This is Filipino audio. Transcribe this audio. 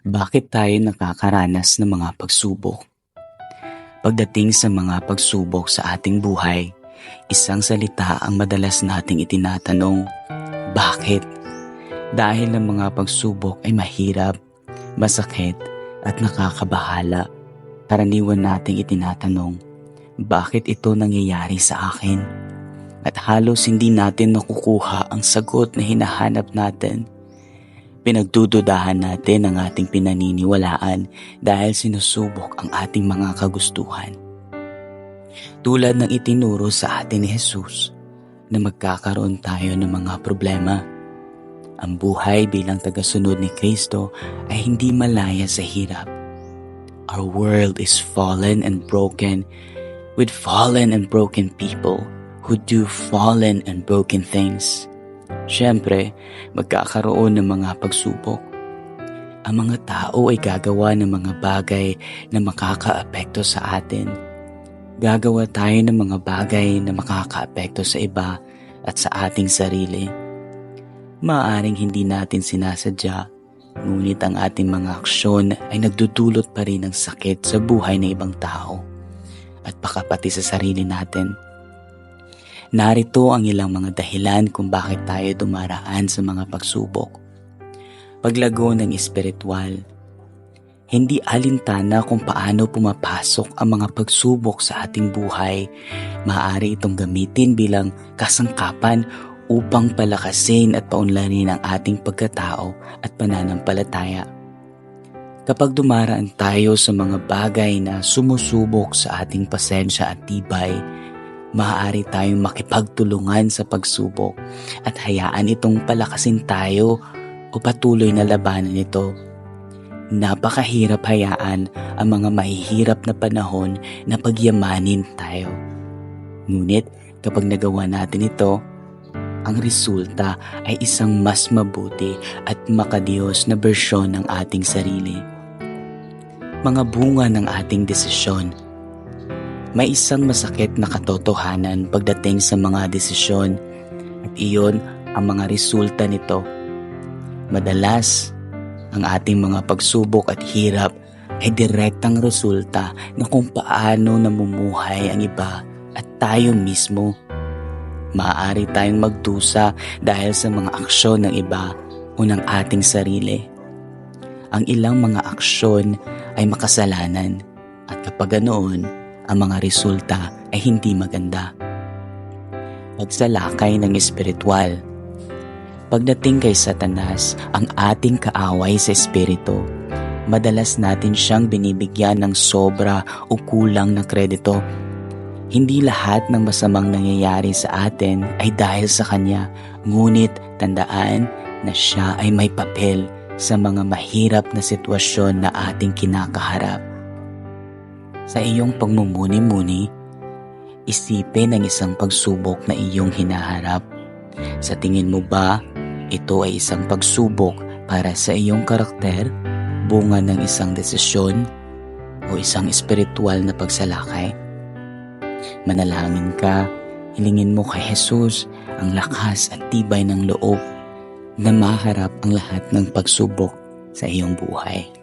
Bakit tayo nakakaranas ng mga pagsubok? Pagdating sa mga pagsubok sa ating buhay, isang salita ang madalas nating itinatanong, bakit? Dahil ang mga pagsubok ay mahirap, masakit at nakakabahala. Karaniwan nating itinatanong, bakit ito nangyayari sa akin? At halos hindi natin nakukuha ang sagot na hinahanap natin. Pinagdududahan natin ang ating pinaniniwalaan dahil sinusubok ang ating mga kagustuhan. Tulad ng itinuro sa atin ni Jesus na magkakaroon tayo ng mga problema. Ang buhay bilang tagasunod ni Kristo ay hindi malaya sa hirap. Our world is fallen and broken with fallen and broken people who do fallen and broken things. Siyempre, magkakaroon ng mga pagsubok. Ang mga tao ay gagawa ng mga bagay na makakaapekto sa atin. Gagawa tayo ng mga bagay na makakaapekto sa iba at sa ating sarili. Maaaring hindi natin sinasadya, ngunit ang ating mga aksyon ay nagdudulot pa rin ng sakit sa buhay ng ibang tao at baka pati sa sarili natin. Narito ang ilang mga dahilan kung bakit tayo dumaraan sa mga pagsubok. Paglago ng espiritual. Hindi alintana kung paano pumapasok ang mga pagsubok sa ating buhay. Maaari itong gamitin bilang kasangkapan upang palakasin at paunlarin ang ating pagkatao at pananampalataya. Kapag dumaraan tayo sa mga bagay na sumusubok sa ating pasensya at tibay, maaari tayong makipagtulungan sa pagsubok at hayaan itong palakasin tayo o patuloy na labanan ito. Napakahirap hayaan ang mga mahihirap na panahon na pagyamanin tayo. Ngunit kapag nagawa natin ito, ang resulta ay isang mas mabuti at makadiyos na bersyon ng ating sarili. Mga bunga ng ating desisyon. May isang masakit na katotohanan pagdating sa mga desisyon at iyon ang mga resulta nito. Madalas, ang ating mga pagsubok at hirap ay direktang resulta ng kung paano namumuhay ang iba at tayo mismo. Maaari tayong magdusa dahil sa mga aksyon ng iba o ng ating sarili. Ang ilang mga aksyon ay makasalanan at kapag ganoon, ang mga resulta ay hindi maganda. Pagsalakay ng espiritual. Pagdating kay Satanas, ang ating kaaway sa espiritu, madalas natin siyang binibigyan ng sobra o kulang na kredito. Hindi lahat ng masamang nangyayari sa atin ay dahil sa kanya, ngunit tandaan na siya ay may papel sa mga mahirap na sitwasyon na ating kinakaharap. Sa iyong pagmumuni-muni, isipin ang isang pagsubok na iyong hinaharap. Sa tingin mo ba, ito ay isang pagsubok para sa iyong karakter, bunga ng isang desisyon, o isang espiritual na pagsalakay? Manalangin ka, hilingin mo kay Jesus ang lakas at tibay ng loob na maharap ang lahat ng pagsubok sa iyong buhay.